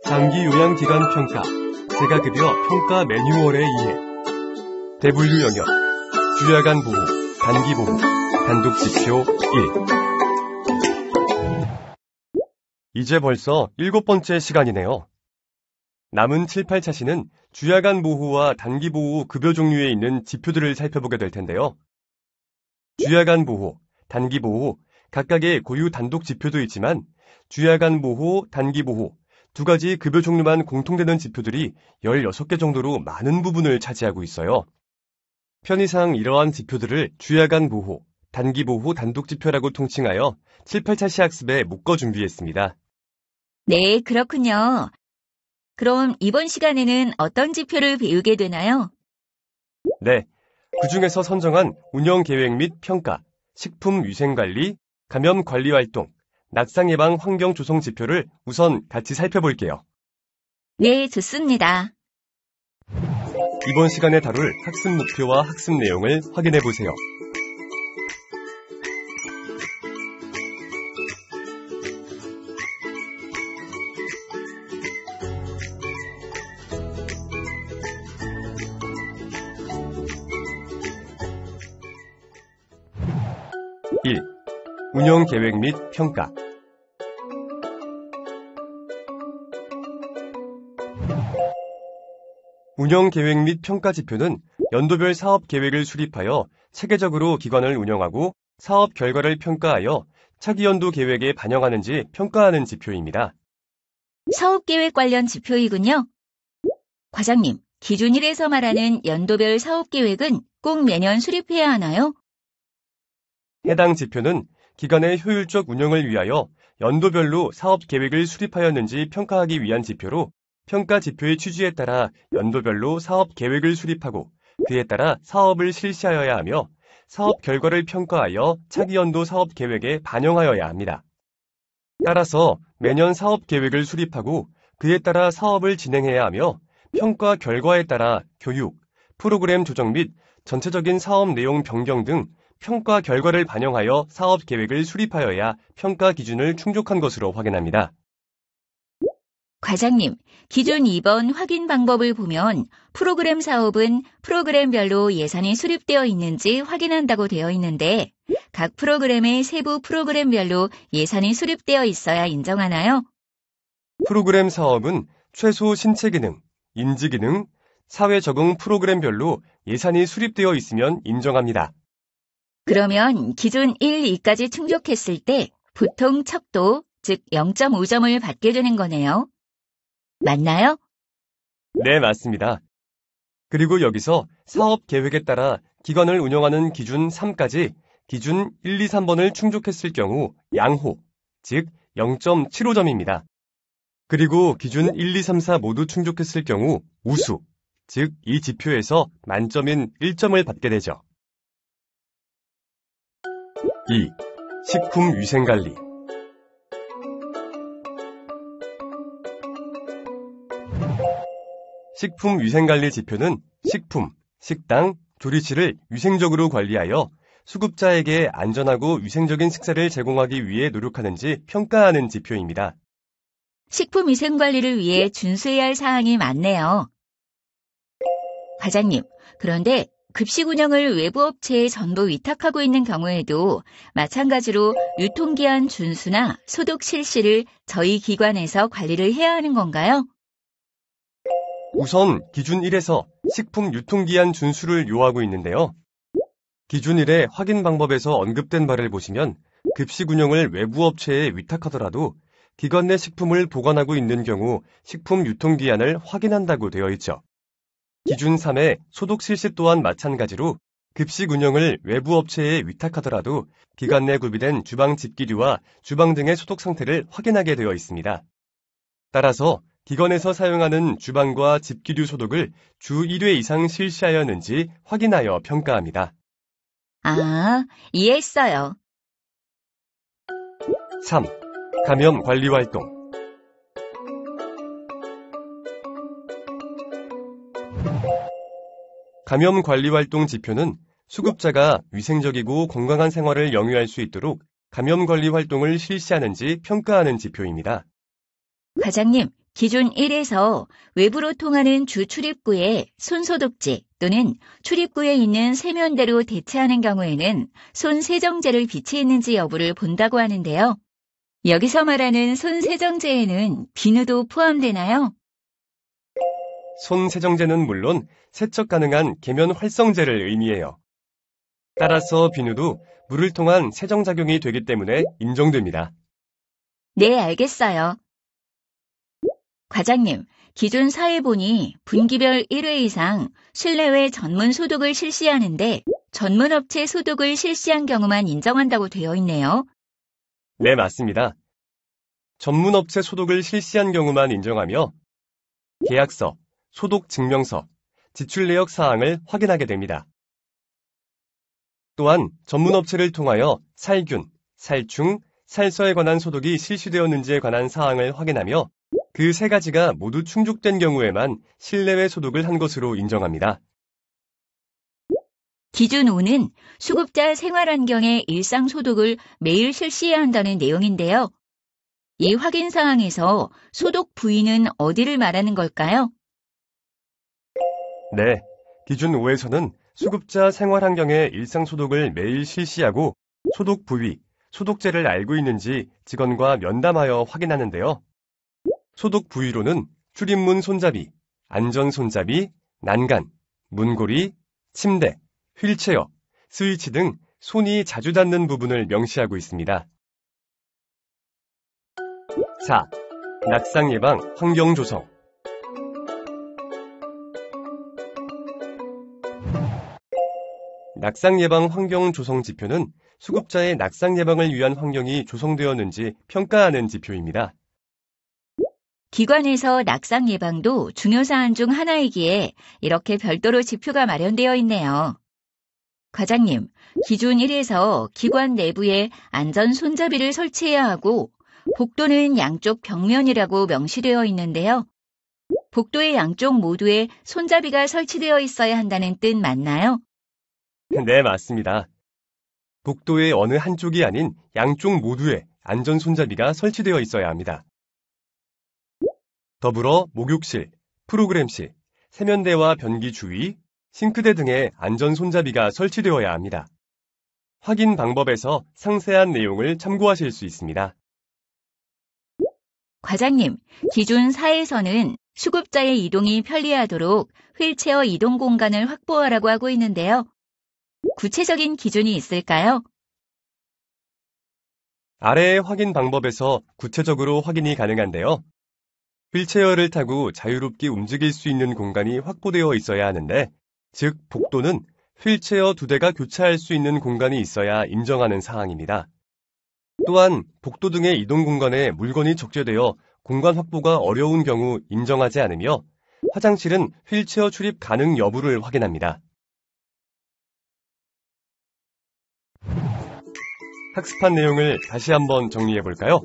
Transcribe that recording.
장기요양기간 평가, 재가급여 평가 매뉴얼에 의해 대분류 영역, 주야간 보호, 단기 보호, 단독지표 1. 이제 벌써 7번째 시간이네요. 남은 7, 8차시는 주야간 보호와 단기 보호 급여 종류에 있는 지표들을 살펴보게 될 텐데요. 주야간 보호, 단기 보호, 각각의 고유 단독 지표도 있지만 주야간 보호, 단기 보호 두 가지 급여 종류만 공통되는 지표들이 16개 정도로 많은 부분을 차지하고 있어요. 편의상 이러한 지표들을 주야간 보호, 단기 보호 단독 지표라고 통칭하여 7, 8차시 학습에 묶어 준비했습니다. 네, 그렇군요. 그럼 이번 시간에는 어떤 지표를 배우게 되나요? 네, 그 중에서 선정한 운영계획 및 평가, 식품위생관리, 감염관리활동, 낙상예방 환경조성 지표를 우선 같이 살펴볼게요. 네, 좋습니다. 이번 시간에 다룰 학습 목표와 학습 내용을 확인해 보세요. (1) 운영계획 및 평가. 운영계획 및 평가 지표는 연도별 사업 계획을 수립하여 체계적으로 기관을 운영하고 사업 결과를 평가하여 차기 연도 계획에 반영하는지 평가하는 지표입니다. 사업계획 관련 지표이군요. 과장님, 기준 1에서 말하는 연도별 사업계획은 꼭 매년 수립해야 하나요? 해당 지표는 기관의 효율적 운영을 위하여 연도별로 사업 계획을 수립하였는지 평가하기 위한 지표로 평가 지표의 취지에 따라 연도별로 사업 계획을 수립하고 그에 따라 사업을 실시하여야 하며 사업 결과를 평가하여 차기 연도 사업 계획에 반영하여야 합니다. 따라서 매년 사업 계획을 수립하고 그에 따라 사업을 진행해야 하며 평가 결과에 따라 교육, 프로그램 조정 및 전체적인 사업 내용 변경 등 평가 결과를 반영하여 사업 계획을 수립하여야 평가 기준을 충족한 것으로 확인합니다. 과장님, 기준 2번 확인 방법을 보면 프로그램 사업은 프로그램별로 예산이 수립되어 있는지 확인한다고 되어 있는데 각 프로그램의 세부 프로그램별로 예산이 수립되어 있어야 인정하나요? 프로그램 사업은 최소 신체 기능, 인지 기능, 사회 적응 프로그램별로 예산이 수립되어 있으면 인정합니다. 그러면 기준 1, 2까지 충족했을 때 보통 척도, 즉 0.5점을 받게 되는 거네요. 맞나요? 네, 맞습니다. 그리고 여기서 사업 계획에 따라 기관을 운영하는 기준 3까지 기준 1, 2, 3번을 충족했을 경우 양호, 즉 0.75점입니다. 그리고 기준 1, 2, 3, 4 모두 충족했을 경우 우수, 즉 이 지표에서 만점인 1점을 받게 되죠. 2. 식품위생관리. 식품위생관리 지표는 식품, 식당, 조리실을 위생적으로 관리하여 수급자에게 안전하고 위생적인 식사를 제공하기 위해 노력하는지 평가하는 지표입니다. 식품위생관리를 위해 준수해야 할 사항이 많네요. 과장님, 그런데 급식 운영을 외부 업체에 전부 위탁하고 있는 경우에도 마찬가지로 유통기한 준수나 소독 실시를 저희 기관에서 관리를 해야 하는 건가요? 우선 기준 1에서 식품 유통기한 준수를 요하고 있는데요. 기준 1의 확인 방법에서 언급된 바를 보시면 급식 운영을 외부 업체에 위탁하더라도 기관 내 식품을 보관하고 있는 경우 식품 유통기한을 확인한다고 되어 있죠. 기준 3의 소독 실시 또한 마찬가지로 급식 운영을 외부 업체에 위탁하더라도 기관 내 구비된 주방 집기류와 주방 등의 소독 상태를 확인하게 되어 있습니다. 따라서 기관에서 사용하는 주방과 집기류 소독을 주 1회 이상 실시하였는지 확인하여 평가합니다. 아, 이해했어요. 3. 감염 관리 활동. 감염 관리 활동 지표는 수급자가 위생적이고 건강한 생활을 영위할 수 있도록 감염 관리 활동을 실시하는지 평가하는 지표입니다. 과장님, 기준 1에서 외부로 통하는 주 출입구에 손소독제 또는 출입구에 있는 세면대로 대체하는 경우에는 손세정제를 비치했는지 여부를 본다고 하는데요. 여기서 말하는 손세정제에는 비누도 포함되나요? 손세정제는 물론 세척 가능한 계면 활성제를 의미해요. 따라서 비누도 물을 통한 세정작용이 되기 때문에 인정됩니다. 네, 알겠어요. 과장님, 기준 4에 보니 분기별 1회 이상 실내외 전문 소독을 실시하는데 전문 업체 소독을 실시한 경우만 인정한다고 되어 있네요. 네, 맞습니다. 전문 업체 소독을 실시한 경우만 인정하며 계약서, 소독 증명서, 지출 내역 사항을 확인하게 됩니다. 또한 전문 업체를 통하여 살균, 살충, 살서에 관한 소독이 실시되었는지에 관한 사항을 확인하며 그 세 가지가 모두 충족된 경우에만 실내외 소독을 한 것으로 인정합니다. 기준 5는 수급자 생활환경의 일상 소독을 매일 실시해야 한다는 내용인데요. 이 확인 사항에서 소독 부위는 어디를 말하는 걸까요? 네, 기준 5에서는 수급자 생활환경의 일상 소독을 매일 실시하고 소독 부위, 소독제를 알고 있는지 직원과 면담하여 확인하는데요. 소독 부위로는 출입문 손잡이, 안전 손잡이, 난간, 문고리, 침대, 휠체어, 스위치 등 손이 자주 닿는 부분을 명시하고 있습니다. 4. 낙상 예방 환경 조성. 낙상 예방 환경 조성 지표는 수급자의 낙상 예방을 위한 환경이 조성되었는지 평가하는 지표입니다. 기관에서 낙상 예방도 중요 사안 중 하나이기에 이렇게 별도로 지표가 마련되어 있네요. 과장님, 기준 1에서 기관 내부에 안전 손잡이를 설치해야 하고 복도는 양쪽 벽면이라고 명시되어 있는데요. 복도의 양쪽 모두에 손잡이가 설치되어 있어야 한다는 뜻 맞나요? 네, 맞습니다. 복도의 어느 한쪽이 아닌 양쪽 모두에 안전 손잡이가 설치되어 있어야 합니다. 더불어 목욕실, 프로그램실, 세면대와 변기 주위, 싱크대 등의 안전 손잡이가 설치되어야 합니다. 확인 방법에서 상세한 내용을 참고하실 수 있습니다. 과장님, 기준 4에서는 수급자의 이동이 편리하도록 휠체어 이동 공간을 확보하라고 하고 있는데요. 구체적인 기준이 있을까요? 아래의 확인 방법에서 구체적으로 확인이 가능한데요. 휠체어를 타고 자유롭게 움직일 수 있는 공간이 확보되어 있어야 하는데, 즉 복도는 휠체어 2대가 교차할 수 있는 공간이 있어야 인정하는 사항입니다. 또한 복도 등의 이동 공간에 물건이 적재되어 공간 확보가 어려운 경우 인정하지 않으며 화장실은 휠체어 출입 가능 여부를 확인합니다. 학습한 내용을 다시 한번 정리해 볼까요?